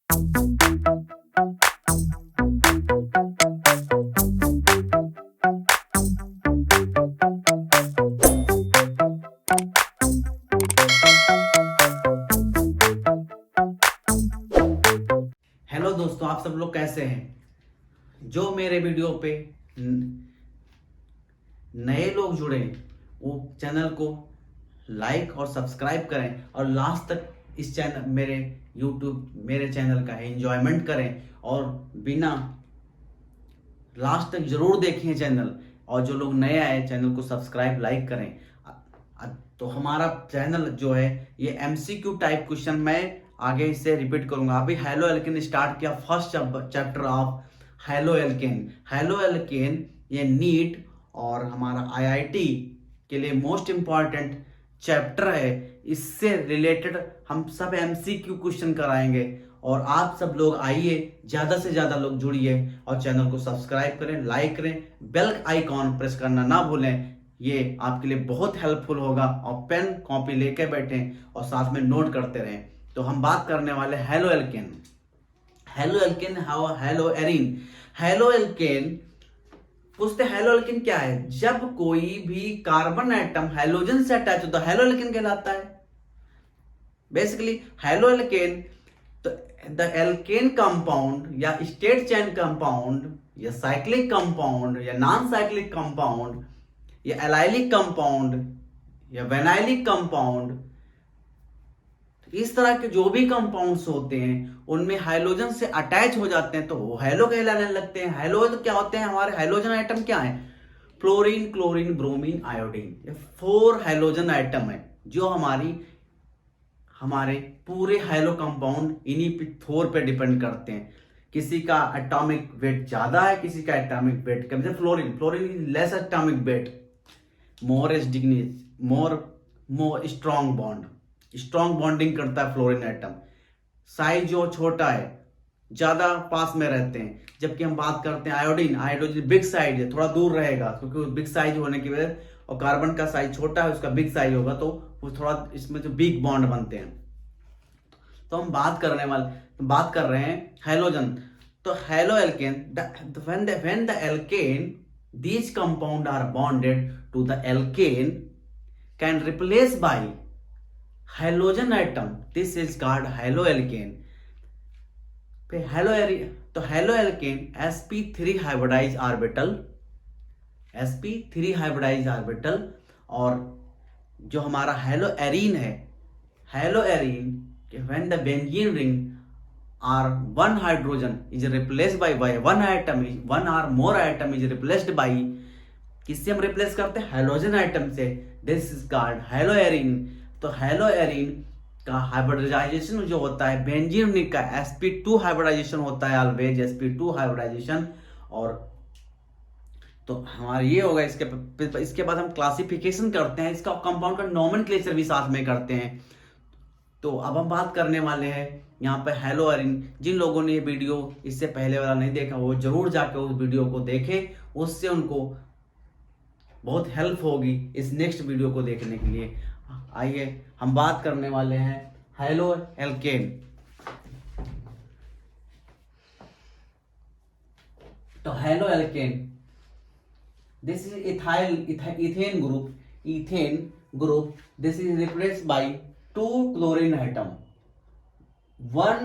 Hello दोस्तों, आप सब लोग कैसे हैं? जो मेरे वीडियो पे नए लोग जुड़े वो चैनल को लाइक और सब्सक्राइब करें और लास्ट तक इस चैनल मेरे चैनल का एंजॉयमेंट करें और बिना लास्ट तक जरूर देखें चैनल। और जो लोग नए आए चैनल को सब्सक्राइब लाइक करें। तो हमारा चैनल जो है ये एमसीक्यू टाइप क्वेश्चन मैं आगे इससे रिपीट करूंगा। अभी हेलो एल्केन स्टार्ट किया, first chapter of halo alkane. Halo alkane ये नीट और हमारा आईआईटी के लिए मोस्ट इंपॉर्टेंट चैप्टर है। इससे रिलेटेड हम सब एमसीक्यू क्वेश्चन कराएंगे और आप सब लोग आइए, ज्यादा से ज्यादा लोग जुड़िए और चैनल को सब्सक्राइब करें, लाइक करें, बेल आइकॉन प्रेस करना ना भूलें। ये आपके लिए बहुत हेल्पफुल होगा। और पेन कॉपी लेके बैठें और साथ में नोट करते रहें। तो हम बात करने वाले halo alkane. Halo alkane, hello arene. Halo alkane पूछते हेलो एल्केन क्या है? जब कोई भी कार्बन एटम हाइड्रोजन से अटैच होता है हेलो एल्केन कहलाता है। बेसिकली हेलो एल्केन तो द एल्केन कंपाउंड या स्टेट चेन कंपाउंड या साइक्लिक कंपाउंड या नॉन साइक्लिक कंपाउंड या एलाइलिक कंपाउंड या वेनाइलिक कंपाउंड, इस तरह के जो भी कंपाउंड्स होते हैं उनमें हाइड्रोजन से अटैच हो जाते हैं तो वो हेलो कहलाने लगते हैं। हेलो तो क्या होते हैं? हमारे हाइड्रोजन आइटम क्या है? Fluorine, chlorine, bromine, iodine. ये 4 हाइड्रोजन आइटम है जो हमारे पूरे हाइलो कंपाउंड इन्हीं पे 4 पे डिपेंड करते हैं। किसी का एटॉमिक वेट ज्यादा है, किसी का एटॉमिक वेट कम। जैसे fluorine less atomic weight, more is डिग्निस, मोर स्ट्रॉन्ग बॉन्डिंग करता है फ्लोरीन एटम। साइज जो छोटा है, ज्यादा पास में रहते हैं। जबकि हम बात करते हैं आयोडीन बिग साइज है, थोड़ा दूर रहेगा क्योंकि बिग साइज होने की वजह, और कार्बन का साइज छोटा है उसका बिग साइज होगा तो वो थोड़ा इसमें जो बिग बॉन्ड बनते हैं। तो हम बात कर रहे हैं हाइड्रोजन। तो halo alkane, when the alkene these compound are bonded to the alkane can replace by halogen atom, this is called haloalkane। फिर तो haloalkane sp3 हाइब्रिडाइज ऑर्बिटल। और जो हमारा हेलोएरीन है, haloarene when the benzene ring or one hydrogen is replaced by one or more atom is replaced by, किससे हम replace करते हैं? हाइड्रोजन आइटम से। This is called haloarene. तो हेलोएरीन का हाइब्रिडाइजेशन जो होता है बेंजीन रिंग का sp2 हाइब्रिडाइजेशन होता है, ऑलवेज sp2 हाइब्रिडाइजेशन। और तो हमारा ये होगा। इसके बाद हम क्लासिफिकेशन करते हैं, इसका कंपाउंड का नोमेनक्लेचर भी साथ में करते हैं। तो अब हम बात करने वाले हैं यहाँ पे हेलोएरीन। जिन लोगों ने ये वीडियो इससे पहले वाला नहीं देखा वो जरूर जाकर उस वीडियो को देखें, उससे उनको बहुत हेल्प होगी इस नेक्स्ट वीडियो को देखने के लिए। आइए हम बात करने वाले हैं हेलो एल्केन। तो halo alkane, this is ethane group. This is replaced by 2 chlorine atom, 1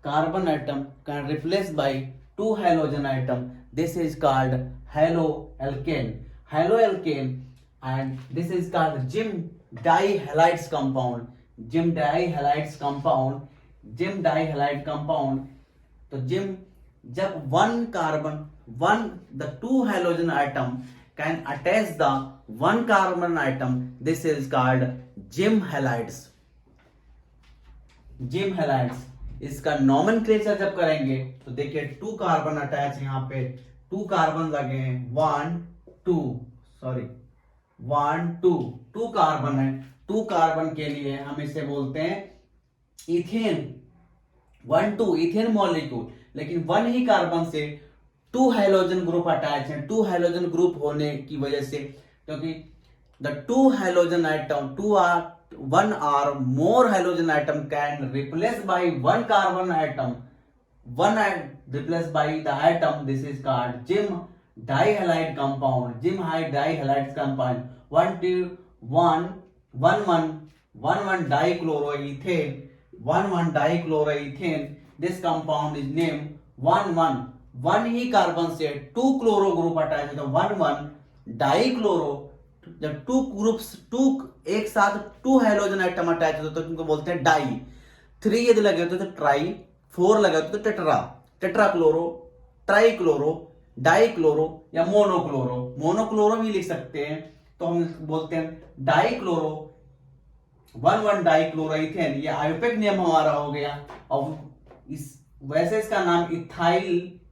carbon atom can replace by 2 halogen atom. This is called haloalkane. And this is called Jim dihalides compound. Jim dihalides compound. तो जब 2 halogen atom can attach the 1 carbon atom, this is called Jim halides। इसका nomenclature जब करेंगे तो देखिए 2 carbon attach, यहाँ पे 2 carbon लगे हैं, 2 कार्बन है। 2 कार्बन के लिए हम इसे बोलते हैं इथेन। 2 इथेन मॉलिक्यूल, लेकिन 1 ही कार्बन से 2 हाइड्रोजन ग्रुप अटैच है। 2 हाइड्रोजन ग्रुप होने की वजह से, क्योंकि the 2 hydrogen item 1 or more hydrogen atom can replace by 1 carbon atom one replaced by the atom, this is called Jim dihalide compound. Jim dihalide compound. 1,1 dichloroethane. 1,1 dichloroethane. This compound is named 1,1. One he carbon से two chloro group attach होता है. 1,1 dichloro. जब two groups एक साथ to hydrogen atom attach होते तो उनको बोलते हैं डाई. 3 यदि लगे होते तो ट्राई, 4 लगे होते तो tetra. Tetra chloro, try chloro, die chloro या मोनोक्लोरो. मोनोक्लोरो भी लिख सकते हैं तो हम बोलते हैं डाई क्लोरो. 1,1 डाइक्लोरोइथेन, ये आयुर्वेदिक नियम हमारा हो गया. और वैसे इसका नाम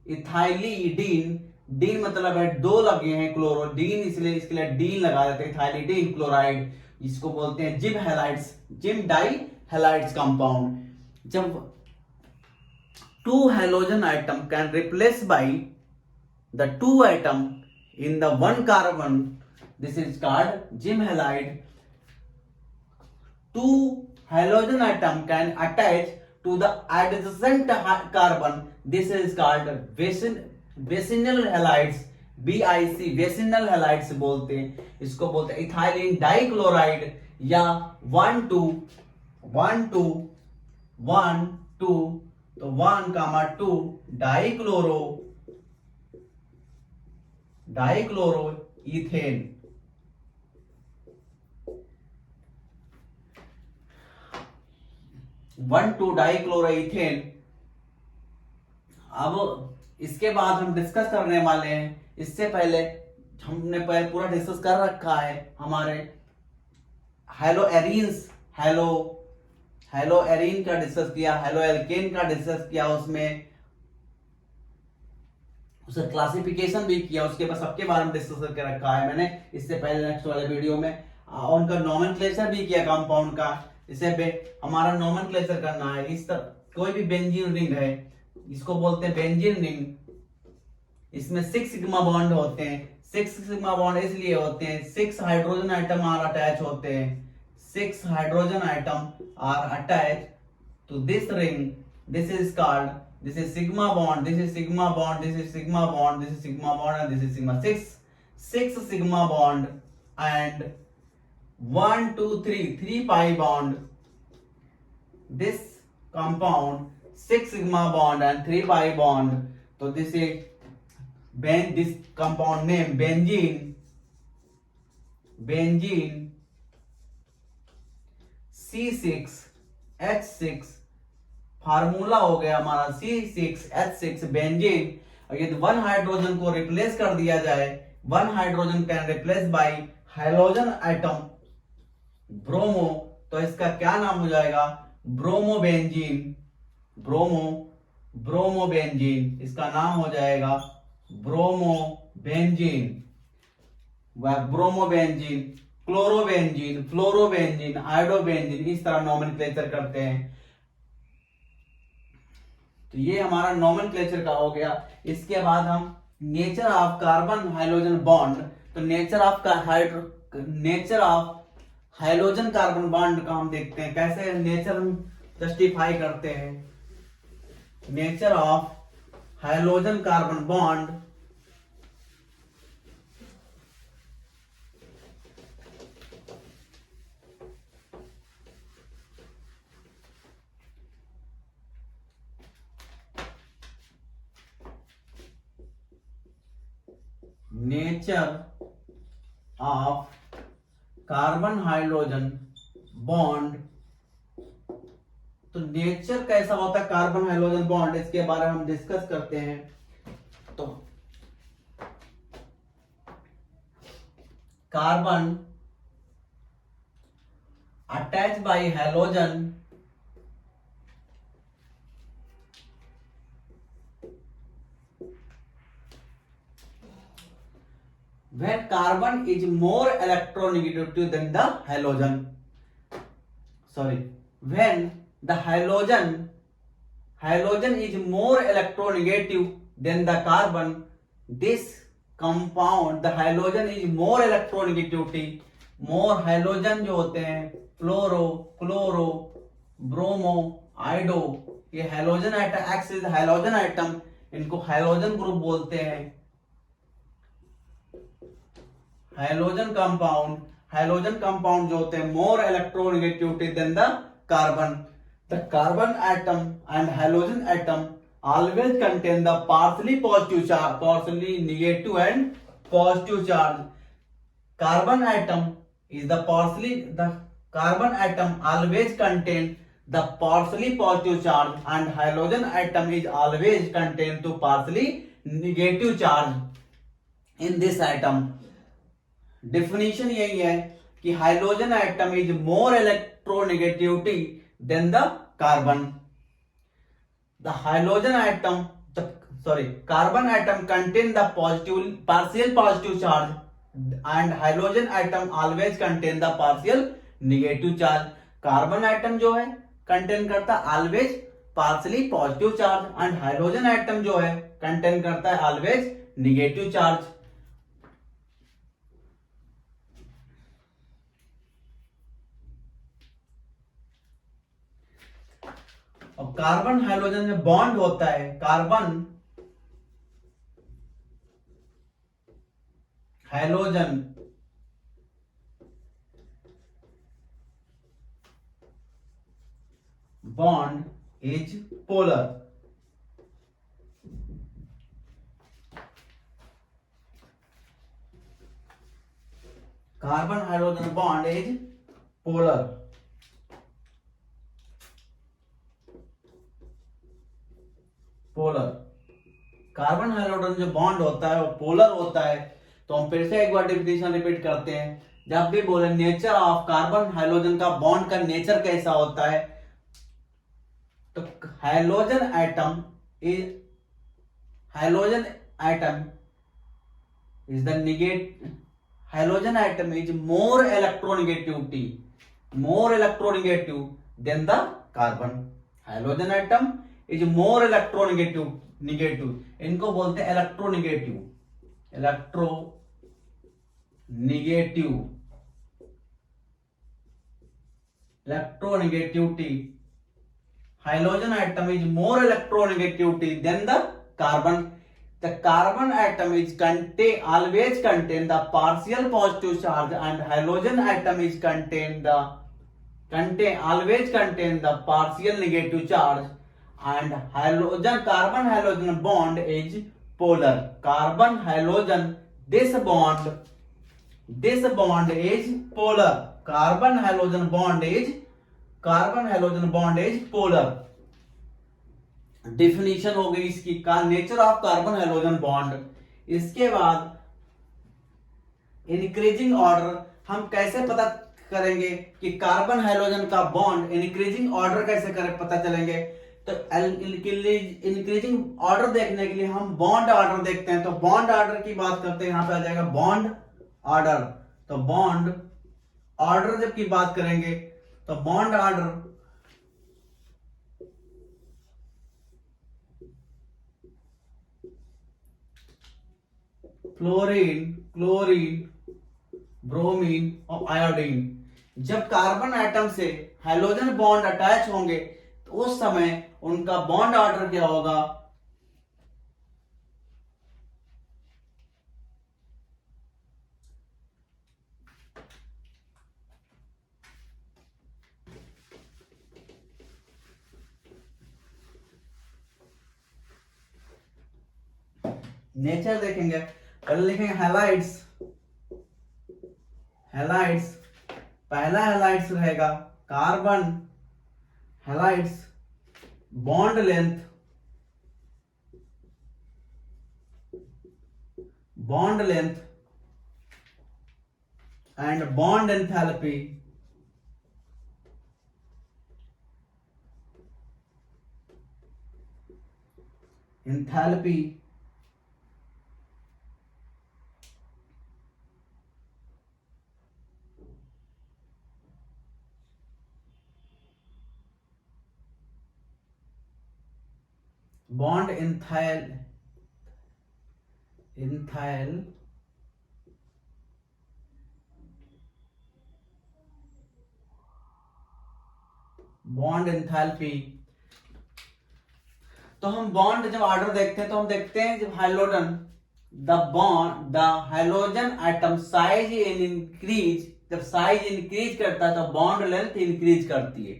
इथाइलीडीन. डीन मतलब है 2 लगे हैं क्लोरोडीन, इसलिए इसके लिए डीन लगा देते हैं. इथाइलीडीन क्लोराइड, इसको बोलते हैं gem halides, gem di halides compound. जब 2 hydrogen atom can replace by the 2 atom in the 1 carbon, this is called gem halide. 2 halogen atom can attach to the adjacent carbon, this is called vicinal halides. BIC vicinal halides बोलते हैं. इसको बोलते हैं ethylene dichloride या 1,2 तो 1,2 dichloro ethane. 1,2 dichloroethane. अब इसके बाद हम डिस्कस करने वाले हैं. इससे पहले हमने पूरा डिस्कस कर रखा है हमारे हेलो एरीन का डिस्कस किया, हेलो एल्केन का डिस्कस किया, उसमें उसका क्लासिफिकेशन भी किया, उसके बाद सबके बारे में डिस्कस करके रखा है मैंने इससे पहले नेक्स्ट वाले वीडियो में. उनका नोमेनक्लेचर भी किया कंपाउंड का. इसे हमारा नोमेनक्लेचर करना है. इस तरह कोई भी बेंजीन रिंग है, इसको बोलते हैं बेंजीन रिंग. इसमें 6 सिग्मा बॉन्ड होते हैं. 6 सिग्मा बॉन्ड इसलिए होते हैं 6 हाइड्रोजन आइटम आर अटैच होते हैं. 6 hydrogen atom are attach to this ring. This is called, this is sigma bond, this is sigma bond, this is sigma bond, this is sigma bond, and this is sigma. 6 sigma bond and 1 2 3 pi bond. This compound 6 sigma bond and 3 pi bond. So this is this compound name benzene C6H6. Formula हो गया हमारा C6H6 benzene. और यदि 1 hydrogen को replace कर दिया जाए, 1 hydrogen can replace bye hydrogen atom bromo, तो इसका क्या नाम हो जाएगा? ब्रोमोबेंजीन. ब्रोमोबेंजीन इसका नाम हो जाएगा bromobenzene. Bromobenzene, chlorobenzene, fluorobenzene, iodobenzene, इस तरह नोमेनक्लेचर करते हैं. तो ये हमारा नोमेनक्लेचर का हो गया. इसके बाद हम nature of carbon hydrogen bond. तो nature of hydrogen carbon bond का हम देखते हैं कैसे नेचर हम जस्टिफाई करते हैं. Nature of hydrogen carbon bond. Nature of carbon hydrogen bond. तो नेचर कैसा होता है कार्बन हाइड्रोजन बॉन्ड, इसके बारे में हम डिस्कस करते हैं. तो carbon attach bye hydrogen when carbon is more electronegative than the halogen. When the halogen is more electronegative than the carbon, this compound, the halogen is more electronegativity. more halogen जो होते हैं फ्लोरो, chloro, bromo, iodo, ये halogen atom, x is halogen atom, इनको halogen group बोलते हैं। Halogen compound, halogen compound जो होते हैं more electronegativity than the carbon. The carbon atom and halogen atom always contain the partially positive charge, partially negative and positive charge. Carbon atom is the carbon atom always contain the partially positive charge and halogen atom is always contain to partially negative charge in this atom. Definition यही है कि hydrogen atom is more electronegativity than the carbon. The hydrogen atom, carbon atom contain the partial positive charge and hydrogen atom always contain the partial negative charge. Carbon atom जो है contain करता है always partially positive charge and hydrogen atom जो है contain करता है always negative charge. और carbon hydrogen में बॉन्ड होता है, carbon hydrogen bond is polar. Carbon hydrogen bond is polar. Polar carbon hydrogen जो बॉन्ड होता है वो पोलर होता है। तो हम फिर से एक बार डेफिनेशन रिपीट करते हैं। जब भी बोले नेचर ऑफ कार्बन हाइड्रोजन का बॉन्ड का नेचर कैसा होता है, तो hydrogen atom is the hydrogen atom is more electronegative than the carbon. Hydrogen atom is more electronegative, इनको बोलते हैं electronegativity. Hydrogen atom is more electronegativity than the carbon. The carbon atom is always contain the partial positive charge and hydrogen atom is always contain the partial negative charge and carbon hydrogen bond is polar. Carbon hydrogen this bond is polar. Carbon hydrogen bond is polar. Definition हो गई इसकी का nature of carbon hydrogen bond. इसके बाद increasing order हम कैसे पता करेंगे कि कार्बन हाइड्रोजन का बॉन्ड इंक्रीजिंग ऑर्डर कैसे पता चलेंगे। तो इंक्रीजिंग ऑर्डर देखने के लिए हम बॉन्ड ऑर्डर देखते हैं। तो बॉन्ड ऑर्डर की बात करते हैं, यहां पे आ जाएगा बॉन्ड ऑर्डर। तो बॉन्ड ऑर्डर जब की बात करेंगे तो bond order fluorine, chlorine, bromine और आयोडीन। जब कार्बन एटम से हाइड्रोजन बॉन्ड अटैच होंगे तो उस समय उनका बॉन्ड ऑर्डर क्या होगा। नेचर देखेंगे, पहले लिखेंगे हैलाइड्स। पहला हैलाइड्स रहेगा carbon halides, bond length and bond enthalpy. Bond enthalpy तो हम बॉन्ड जब ऑर्डर देखते हैं तो हम देखते हैं जब hydrogen the hydrogen atom size in increase, जब साइज इंक्रीज करता है तो बॉन्ड लेंथ इंक्रीज करती है।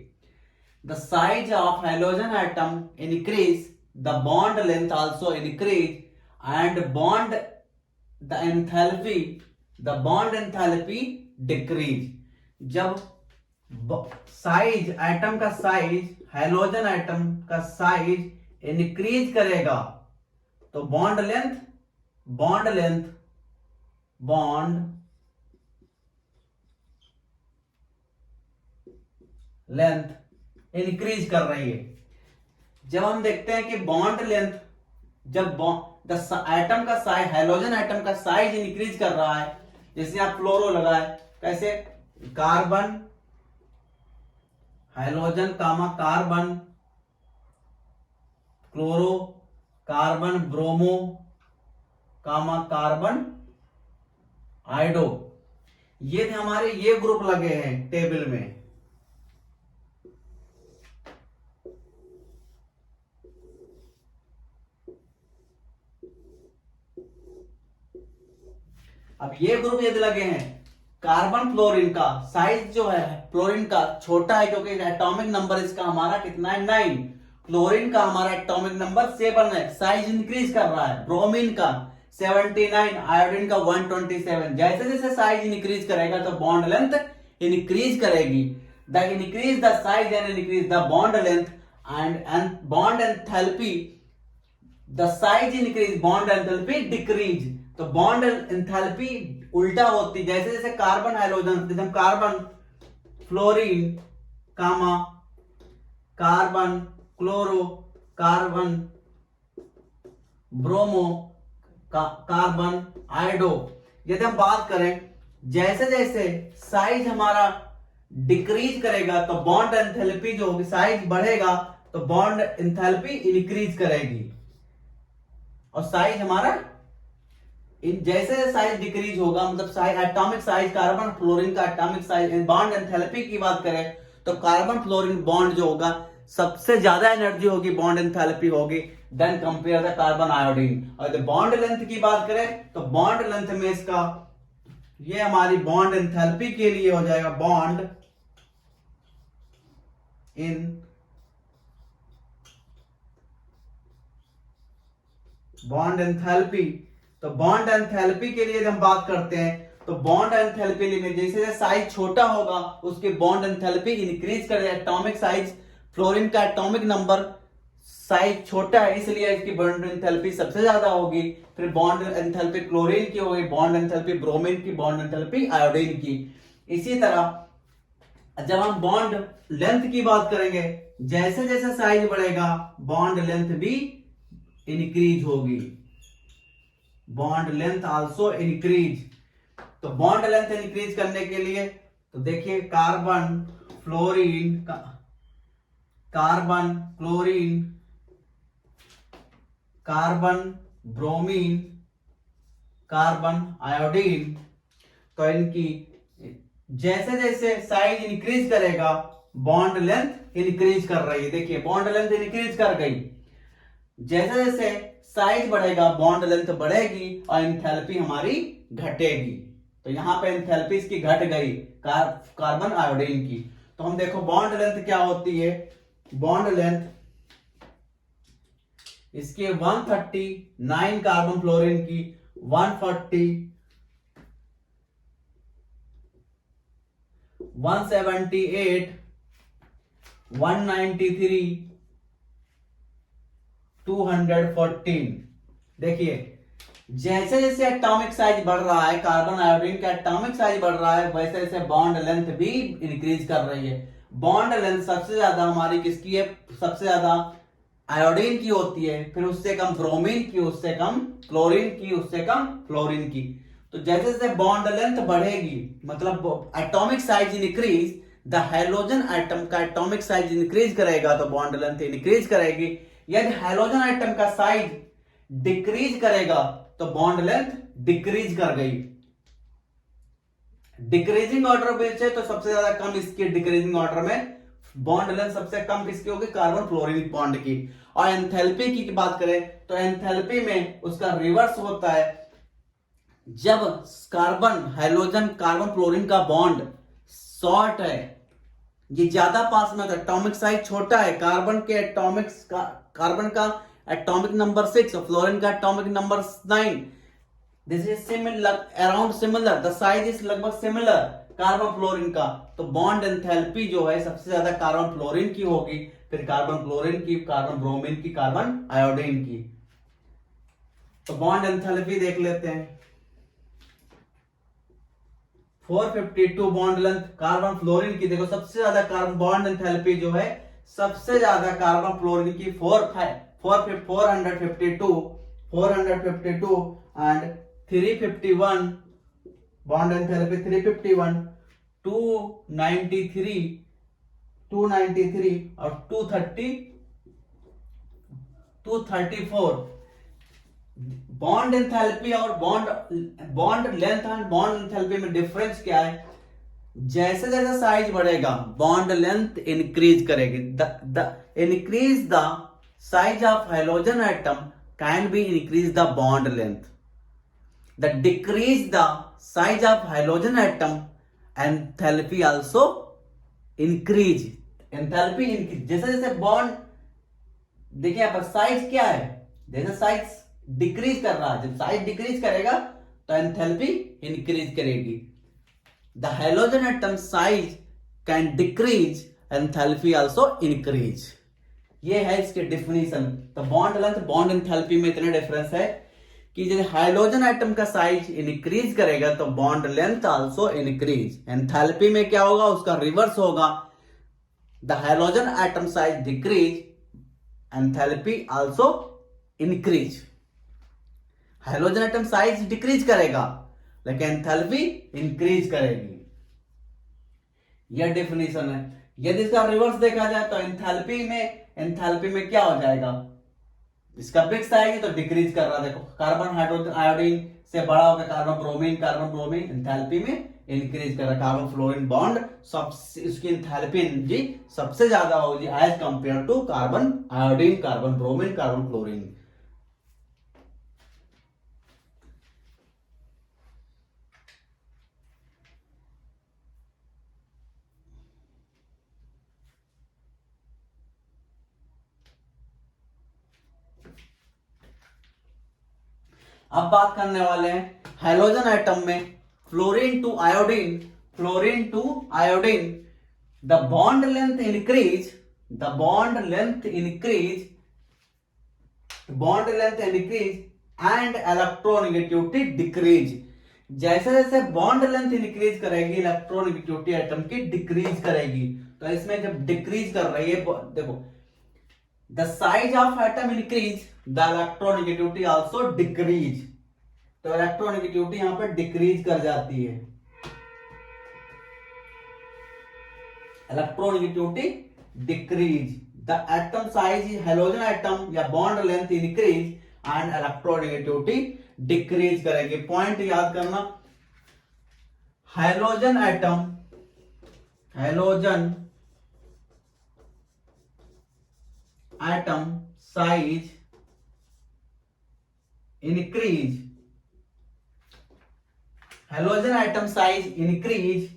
The size of hydrogen atom increase, the bond length also increase and the bond enthalpy decrease. जब साइज एटम का साइज, हाइड्रोजन एटम का size increase करेगा तो बॉन्ड लेंथ इंक्रीज कर रही है। जब हम देखते हैं कि बॉन्ड लेंथ, जब एटम का साइज, हाइड्रोजन एटम का साइज इंक्रीज कर रहा है, जैसे आप फ्लोरो लगाए, कैसे कार्बन हाइड्रोजन कामा कार्बन क्लोरो कार्बन ब्रोमो कामा कार्बन आयोडो, ये हमारे ये ग्रुप लगे हैं टेबल में। अब ये ग्रुप यदि लगे हैं, कार्बन फ्लोरीन का साइज जो है फ्लोरीन का छोटा है क्योंकि एटॉमिक नंबर इसका हमारा कितना है 9, क्लोरीन का हमारा एटॉमिक नंबर 7 है, साइज इंक्रीज कर रहा है। ब्रोमीन का 79, आयोडीन का 127। जैसे जैसे साइज इंक्रीज करेगा तो बॉन्ड लेंथ इंक्रीज करेगी। The increase the size and increase the bond length and bond enthalpy, the size increase bond enthalpy decrease. तो बॉन्ड एंथैल्पी उल्टा होती, जैसे जैसे कार्बन हाइड्रोजन, जैसे carbon fluorine comma carbon chloro carbon bromo carbon iodo, यदि हम बात करें जैसे जैसे साइज हमारा डिक्रीज करेगा तो बॉन्ड एंथैल्पी जो होगी, साइज बढ़ेगा तो बॉन्ड एंथैल्पी इंक्रीज करेगी। और साइज हमारा जैसे साइज डिक्रीज होगा, मतलब size atomic size, carbon fluorine का एटॉमिक साइज, बॉन्ड एंथैल्पी की बात करें तो कार्बन फ्लोरीन बॉन्ड जो होगा सबसे ज्यादा एनर्जी होगी, बॉन्ड एंथैल्पी होगी, then compare the carbon iodine. और बॉन्ड लेंथ की बात करें तो बॉन्ड लेंथ में इसका, ये हमारी बॉन्ड एंथैल्पी के लिए हो जाएगा बॉन्ड एंथैल्पी। तो बॉन्ड एंथैल्पी के लिए हम बात करते हैं तो बॉन्ड एंथैल्पी में जैसे जैसे साइज छोटा होगा उसके बॉन्ड एंथैल्पी इंक्रीज करेगा। एटॉमिक साइज, फ्लोरीन का एटॉमिक नंबर साइज छोटा है इसलिए इसकी बॉन्ड एंथैल्पी सबसे ज्यादा होगी। फिर बॉन्ड एंथैल्पी क्लोरीन की होगी, बॉन्ड एंथैल्पी ब्रोमीन की, बॉन्ड एंथैल्पी आयोडीन की। इसी तरह जब हम बॉन्ड लेंथ की बात करेंगे, जैसे जैसे साइज बढ़ेगा बॉन्ड लेंथ भी इंक्रीज होगी, बॉन्ड लेंथ आल्सो इंक्रीज। तो बॉन्ड लेंथ इंक्रीज करने के लिए तो देखिए carbon fluorine, carbon chlorine, carbon bromine, carbon iodine, तो इनकी जैसे जैसे साइज इंक्रीज करेगा बॉन्ड लेंथ इंक्रीज कर रही है। देखिए बॉन्ड लेंथ इंक्रीज कर गई, जैसे जैसे साइज बढ़ेगा बॉन्ड लेंथ बढ़ेगी और एंथैल्पी हमारी घटेगी। तो यहां पे एंथैल्पी इसकी घट गई कार्बन आयोडीन की। तो हम देखो बॉन्ड लेंथ क्या होती है, बॉन्ड लेंथ इसके 139 कार्बन फ्लोरीन की, 140, 178, 193, 214। देखिए जैसे जैसे एटॉमिक साइज बढ़ रहा है, कार्बन आयोडीन का एटॉमिक साइज बढ़ रहा है, वैसे वैसे बॉन्ड लेंथ भी इंक्रीज कर रही है। बॉन्ड लेंथ सबसे ज्यादा हमारी किसकी है, सबसे ज्यादा आयोडीन की होती है, फिर उससे कम ब्रोमीन की, उससे कम क्लोरीन की, उससे कम फ्लोरीन की। तो जैसे जैसे बॉन्ड लेंथ बढ़ेगी, मतलब atomic size increase, the hydrogen atom का एटॉमिक साइज इंक्रीज करेगा तो बॉन्ड लेंथ इंक्रीज करेगी। यदि हाइड्रोजन एटम का साइज डिक्रीज करेगा तो बॉन्ड लेंथ डिक्रीज कर गई। डिक्रीजिंग ऑर्डर में से तो सबसे ज्यादा कम इसकी डिक्रीजिंग ऑर्डर में बॉन्ड लेंथ सबसे कम किसकी होगी, कार्बन फ्लोरीन बॉन्ड की। और एंथैल्पी की बात करें तो एंथैल्पी में उसका रिवर्स होता है। जब कार्बन हाइड्रोजन कार्बन क्लोरीन का बॉन्ड शॉर्ट है, ये ज्यादा पास में होता है, एटॉमिक साइज छोटा है, कार्बन का एटॉमिक नंबर 6 और फ्लोरीन का atomic number 9, this is similar around similar, the size is लगभग सिमिलर कार्बन फ्लोरीन का, तो बॉन्ड एंथैल्पी जो है सबसे ज्यादा कार्बन फ्लोरीन की होगी, फिर कार्बन क्लोरीन की, कार्बन ब्रोमीन की, कार्बन आयोडीन की। तो बॉन्ड एंथैल्पी देख लेते हैं। 452 बॉन्ड लेंथ कार्बन फ्लोरीन की, देखो सबसे ज्यादा कार्बन बॉन्ड एंथैल्पी जो है सबसे ज्यादा कार्बन फ्लोरीन की 452 एंड 351 बॉन्ड एंथैल्पी 351, 293 और 234। बॉन्ड एंथैल्पी और bond length and bond enthalpy में डिफरेंस क्या है? जैसे जैसे साइज बढ़ेगा बॉन्ड लेंथ इंक्रीज करेगी। The increase the size of hydrogen atom can be increase the bond length, the decrease the size of hydrogen atom enthalpy also increase. Enthalpy increase जैसे जैसे bond, देखिए यहां पर साइज क्या है, जैसे साइज डिक्रीज कर रहा है, जब साइज डिक्रीज करेगा तो एंथैल्पी इंक्रीज करेगी। The hydrogen atom size can decrease, enthalpy also increase. ये है इसके डिफिनीशन। तो बॉन्ड लेंथ बॉन्ड एंथैल्पी में इतना डिफरेंस है कि जब हाइड्रोजन एटम का साइज इंक्रीज करेगा तो bond length also increase. Enthalpy में क्या होगा, उसका रिवर्स होगा। The hydrogen atom size decrease, enthalpy also increase. Hydrogen atom size decrease करेगा लेकिन एंथैल्पी इंक्रीज करेगी। यह डेफिनेशन है। यदि इसका रिवर्स देखा जाए तो एंथैल्पी में क्या हो जाएगा, इसका फिक्स आएगी तो डिक्रीज कर रहा है। देखो कार्बन हाइड्रोजन आयोडीन से बड़ा होगा कार्बन ब्रोमीन एंथैल्पी में इंक्रीज कर रहा है। कार्बन फ्लोरीन बॉन्ड सबसे उसकी एंथैल्पी जी सबसे ज्यादा होगी as compare to carbon iodine, carbon bromine, carbon chlorine. अब बात करने वाले हैं हाइड्रोजन एटम में fluorine to iodine, the bond length increase and electronegativity decrease. जैसे जैसे बॉन्ड लेंथ इंक्रीज करेगी इलेक्ट्रोनेगेटिविटी एटम की डिक्रीज करेगी। तो इसमें जब डिक्रीज कर रही है, देखो the size of atom increase, the electronegativity also decrease. तो इलेक्ट्रोनेगेटिविटी यहां पर डिक्रीज कर जाती है। Electronegativity decrease, the atom size hydrogen atom या bond length increase and electronegativity decrease करेगी। पॉइंट याद करना, hydrogen atom size increase, hydrogen atom size increase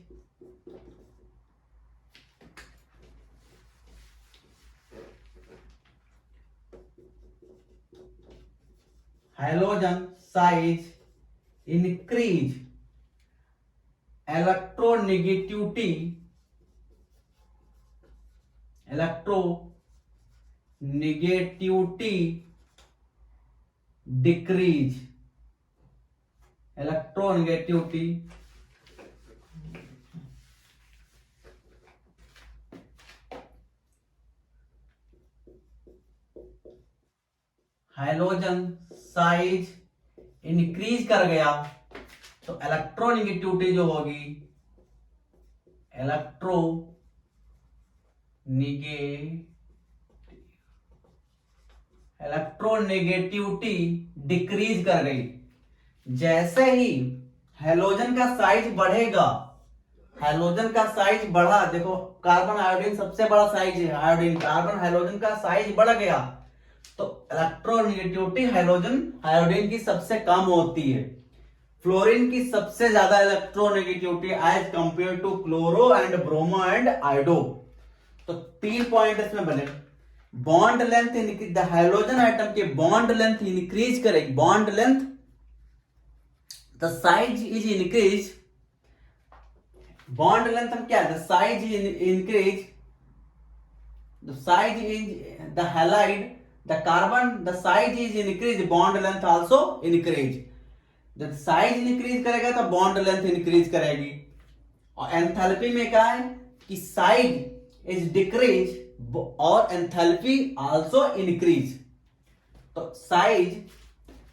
hydrogen size increase electronegativity decrease, electronegativity hydrogen size increase कर गया तो electronegativity जो होगी electronegativity decrease कर गई। जैसे ही हाइड्रोजन का साइज बढ़ेगा, हाइड्रोजन का साइज बढ़ा, देखो कार्बन आयोडीन सबसे बड़ा साइज है, आयोडीन कार्बन हाइड्रोजन का साइज बढ़ गया तो इलेक्ट्रोनेगेटिविटी आयोडीन की सबसे कम होती है, फ्लोरीन की सबसे ज्यादा electronegativity as compare to chloro and bromo and iodo. तो 3 पॉइंट इसमें बने। Bond length, the hydrogen atom के बॉन्ड लेंथ इंक्रीज करेगी, bond length, the size is increase, bond length हम क्या है, the size is increase, the size is the halide, the carbon, the size is increase, bond length also increase. जब size increase करेगा तो bond length increase करेगी। और enthalpy में क्या है कि साइज इज डिक्रीज और एंथैल्पी आल्सो इंक्रीज। तो साइज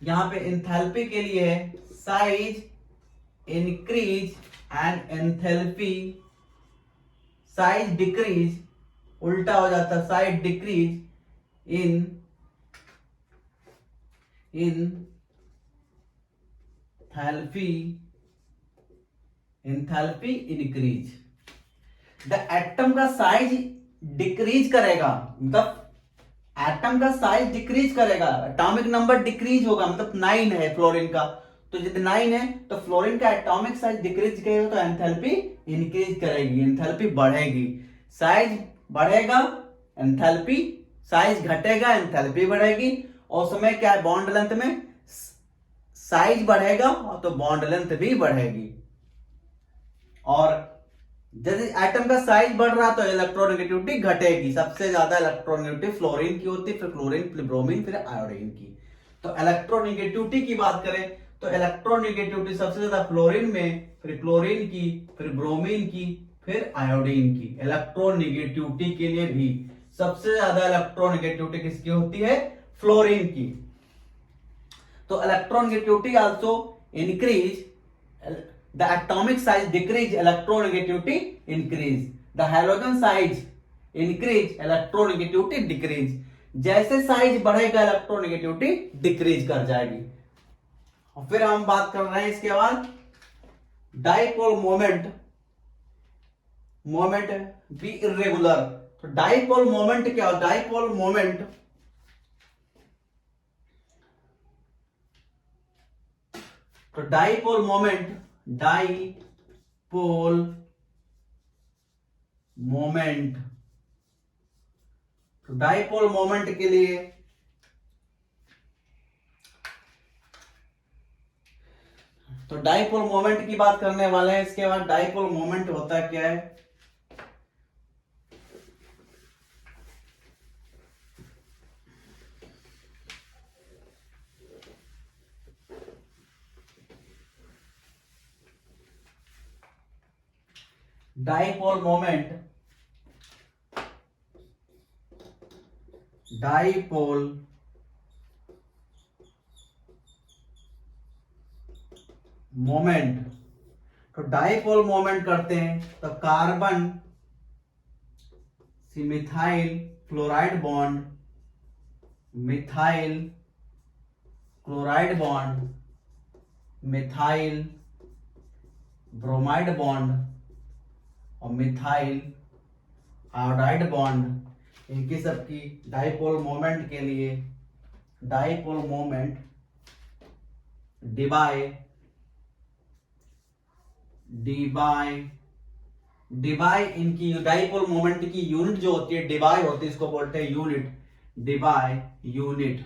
यहां पे एंथैल्पी के लिए है, size increase and enthalpy, size decrease उल्टा हो जाता है, size decrease in enthalpy increase. The atom का साइज डिक्रीज करेगा, मतलब एटम का साइज डिक्रीज करेगा, एटॉमिक नंबर डिक्रीज होगा, मतलब 9 है फ्लोरीन का, तो जब 9 है तो फ्लोरीन का एटॉमिक साइज डिक्रीज करेगा तो एंथैल्पी इंक्रीज करेगी, एंथैल्पी बढ़ेगी। साइज बढ़ेगा एंथैल्पी, साइज घटेगा एंथैल्पी बढ़ेगी। और समय क्या है, बॉन्ड लेंथ में साइज बढ़ेगा तो बॉन्ड लेंथ भी बढ़ेगी। और यदि एटम का साइज बढ़ रहा तो इलेक्ट्रोनेगेटिविटी घटेगी। सबसे ज्यादा इलेक्ट्रोनेगेटिविटी फ्लोरीन की होती है, फिर क्लोरीन, फिर ब्रोमीन, फिर आयोडीन की। तो इलेक्ट्रोनेगेटिविटी की बात करें तो इलेक्ट्रोनेगेटिविटी सबसे ज्यादा फ्लोरीन में, फिर क्लोरीन की, फिर ब्रोमीन की, फिर आयोडीन की। इलेक्ट्रोनेगेटिविटी के लिए भी सबसे ज्यादा इलेक्ट्रोनेगेटिविटी किसकी होती है, फ्लोरीन की। तो electronegativity also increase, the atomic size decrease, electronegativity increase, the halogen size increase, electronegativity decrease। जैसे साइज बढ़ेगा इलेक्ट्रोनेगेटिविटी डिक्रीज कर जाएगी। और फिर हम बात कर रहे हैं इसके बाद dipole moment, moment be irregular. तो डाइपोल मोमेंट क्या हो, डाइपोल मोमेंट, तो डाइपोल मोमेंट, डाइपोल मोमेंट, तो डाइपोल मोमेंट के लिए तो डाइपोल मोमेंट की बात करने वाले हैं। इसके बाद डाइपोल मोमेंट होता है क्या है, डाइपोल मोमेंट, डाइपोल मोमेंट, तो डाइपोल मोमेंट करते हैं तो carbon C methyl chloride bond, methyl chloride bond, methyl bromide bond और मिथाइल आयोडाइड बॉन्ड, इनकी सबकी डाइपोल मोमेंट के लिए, डाइपोल मोमेंट डिबाई, इनकी डाइपोल मोमेंट की यूनिट जो होती है डिबाई होती है, इसको बोलते हैं unit, debye unit,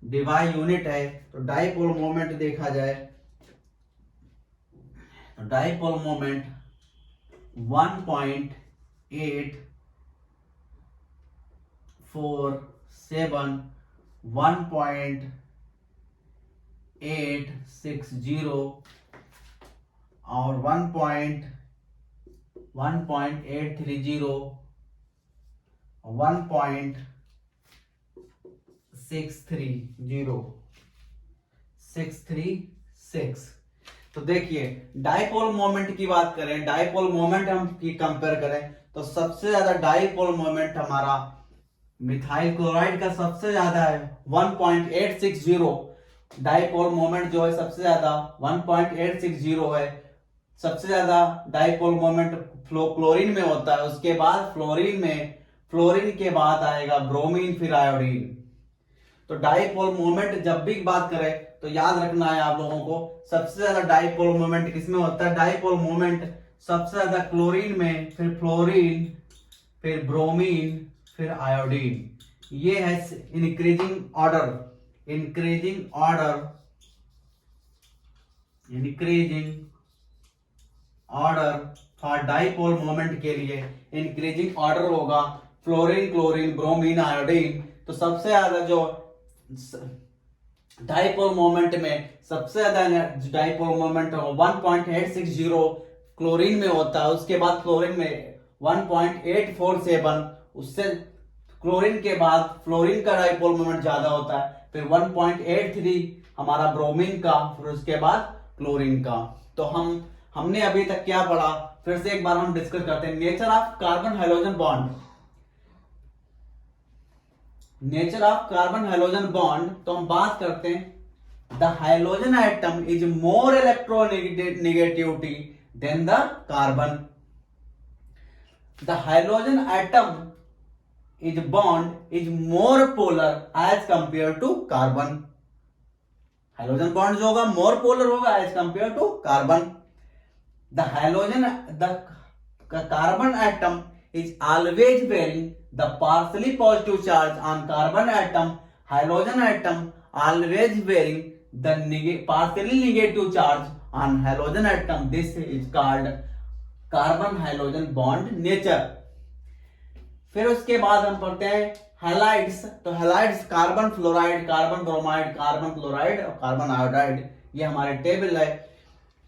debye unit है। तो डाइपोल मोमेंट देखा जाए तो डाइपोल मोमेंट 1.847, 1.860 और 1.830 और 1.636। तो देखिए डाइपोल मोमेंट की बात करें, डाइपोल मोमेंट हम की कंपेयर करें तो सबसे ज्यादा डाइपोल मोमेंट हमारा मिथाइल क्लोराइड का सबसे ज्यादा है 1.860। डाइपोल मोमेंट जो है सबसे ज्यादा 1.860 है। सबसे ज्यादा डाइपोल मोमेंट क्लोरीन में होता है, उसके बाद फ्लोरीन में फ्लोरीन के बाद आएगा ब्रोमीन, फिर आयोडीन। तो डाइपोल मोमेंट जब भी बात करें तो याद रखना है आप लोगों को, सबसे ज्यादा डाइपोल मोमेंट किसमें होता है? डाइपोल मोमेंट सबसे ज्यादा क्लोरीन में, फिर फ्लोरीन, फिर ब्रोमीन, फिर आयोडीन। ये है increasing order, increasing order, increasing order for dipole moment के लिए इंक्रीजिंग ऑर्डर होगा फ्लोरीन, क्लोरीन, ब्रोमीन, आयोडीन। तो सबसे ज्यादा जो डाइपोल मोमेंट में सबसे ज्यादा डाइपोल मोमेंट 1.860 क्लोरीन में होता है, उसके बाद फ्लोरीन में 1.847, उससे क्लोरीन के बाद फ्लोरीन का डाइपोल मोमेंट ज्यादा होता है, फिर 1.83 हमारा ब्रोमीन का, फिर उसके बाद क्लोरीन का। तो हमने अभी तक क्या पढ़ा, फिर से एक बार हम डिस्कस करते हैं। Nature of carbon hydrogen bond, nature of carbon hydrogen bond. तो हम बात करते हैं the hydrogen atom is more electronegativity than the carbon. The hydrogen atom is bond is more polar as compare to carbon. Hydrogen bond जो होगा more polar होगा as compare to carbon. The hydrogen the carbon atom is always bearing the partially positive charge on carbon atom. Hydrogen atom always bearing the partially negative charge on hydrogen atom. This is called carbon hydrogen bond nature. फिर उसके बाद हम पढ़ते हैं halides. तो halides carbon fluoride, carbon bromide, carbon chloride और carbon iodide, ये हमारे टेबल है।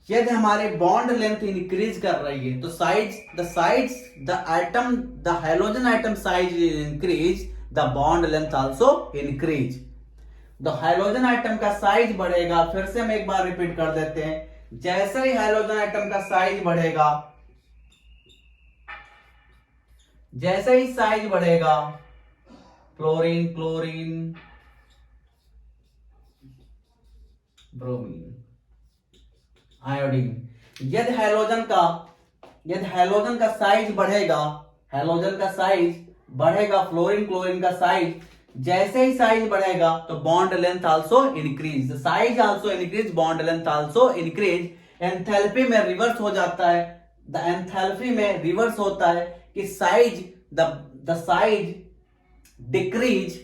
यदि हमारे बॉन्ड लेंथ इंक्रीज कर रही है तो the atom, the hydrogen atom size increase, the bond length also increase. The hydrogen atom का साइज बढ़ेगा, फिर से हम एक बार रिपीट कर देते हैं, जैसे ही हाइड्रोजन एटम का साइज बढ़ेगा, जैसे ही साइज बढ़ेगा, फ्लोरीन, क्लोरीन, ब्रोमीन, आयोडीन, यदि हाइड्रोजन का साइज बढ़ेगा, हाइड्रोजन का साइज बढ़ेगा, फ्लोरीन, क्लोरीन का साइज, जैसे ही साइज बढ़ेगा तो bond length also increase, size also increase, bond length also increase. Enthalpy में रिवर्स हो जाता है, द एंथैल्पी में रिवर्स होता है कि size, the size decrease,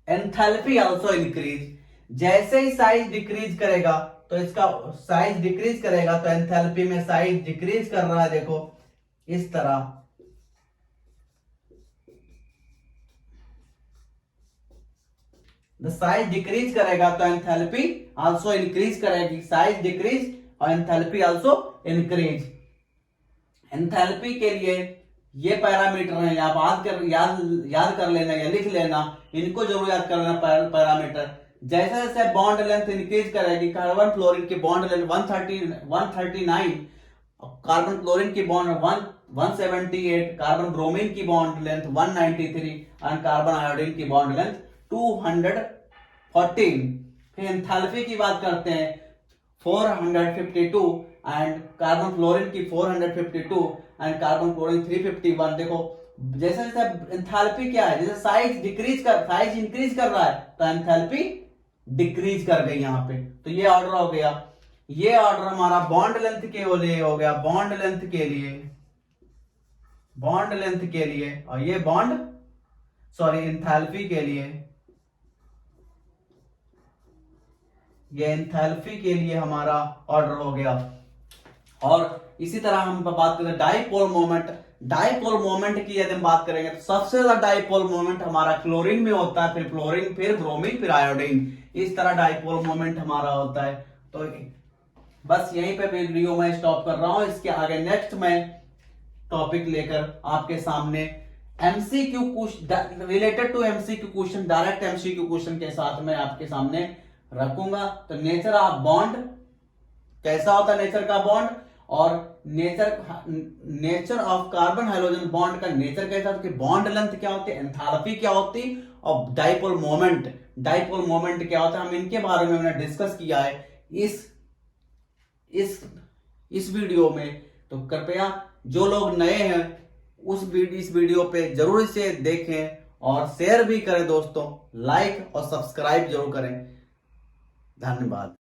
enthalpy also increase. जैसे ही साइज डिक्रीज करेगा तो इसका साइज डिक्रीज करेगा, तो एंथैल्पी में साइज डिक्रीज कर रहा है, देखो इस तरह। द साइज डिक्रीज करेगा तो एंथैल्पी आल्सो इंक्रीज करेगी, साइज डिक्रीज और एंथैल्पी आल्सो इंक्रीज। एंथैल्पी के लिए ये पैरामीटर है, आप याद कर लेना या लिख लेना, इनको जरूर याद कर लेना पैरामीटर। जैसे जैसे बॉन्ड लेंथ इंक्रीज करेगी, कार्बन फ्लोरीन की बॉन्ड लेंथ 139, कार्बन क्लोरीन की बॉन्ड 178, कार्बन ब्रोमीन की बॉन्ड लेंथ 193 और कार्बन आयोडीन की बॉन्ड लेंथ 214। फिर एंथैल्पी की बात करते हैं 452 एंड कार्बन फ्लोरीन की 452 एंड कार्बन क्लोरीन 351। देखो जैसे जैसे एंथैल्पी क्या है, जैसे साइज इंक्रीज कर रहा है तो एंथैल्पी डिक्रीज कर गई यहाँ पे। तो ये ऑर्डर हो गया, ये ऑर्डर हमारा बॉन्ड लेंथ के लिए हो गया, बॉन्ड लेंथ के लिए, और ये एंथैल्पी के लिए, ये एंथैल्पी के लिए हमारा ऑर्डर हो गया। और इसी तरह हम बात करें डाइपोल मोमेंट। डाइपोल मोमेंट की यदि हम बात करेंगे तो सबसे ज्यादा डाइपोल मोमेंट हमारा क्लोरीन में होता है, फिर फ्लोरीन, फिर ब्रोमीन, फिर आयोडीन, इस तरह डाइपोल मोमेंट हमारा होता है। तो बस यहीं पे वीडियो में स्टॉप कर रहा हूं, इसके आगे नेक्स्ट मैं टॉपिक लेकर आपके सामने MCQ question related to MCQ question, direct MCQ question के साथ में आपके सामने रखूंगा। तो नेचर ऑफ बॉन्ड कैसा होता है, नेचर का बॉन्ड, और nature of carbon hydrogen bond का नेचर कैसा होता है, बॉन्ड लेंथ क्या होती है, एंथैल्पी क्या होती है, और डाइपोल मोमेंट क्या होता है, हम इनके बारे में हमने डिस्कस किया है इस वीडियो में। तो कृपया जो लोग नए हैं इस वीडियो पे जरूर इसे देखें और शेयर भी करें दोस्तों, लाइक और सब्सक्राइब जरूर करें। धन्यवाद।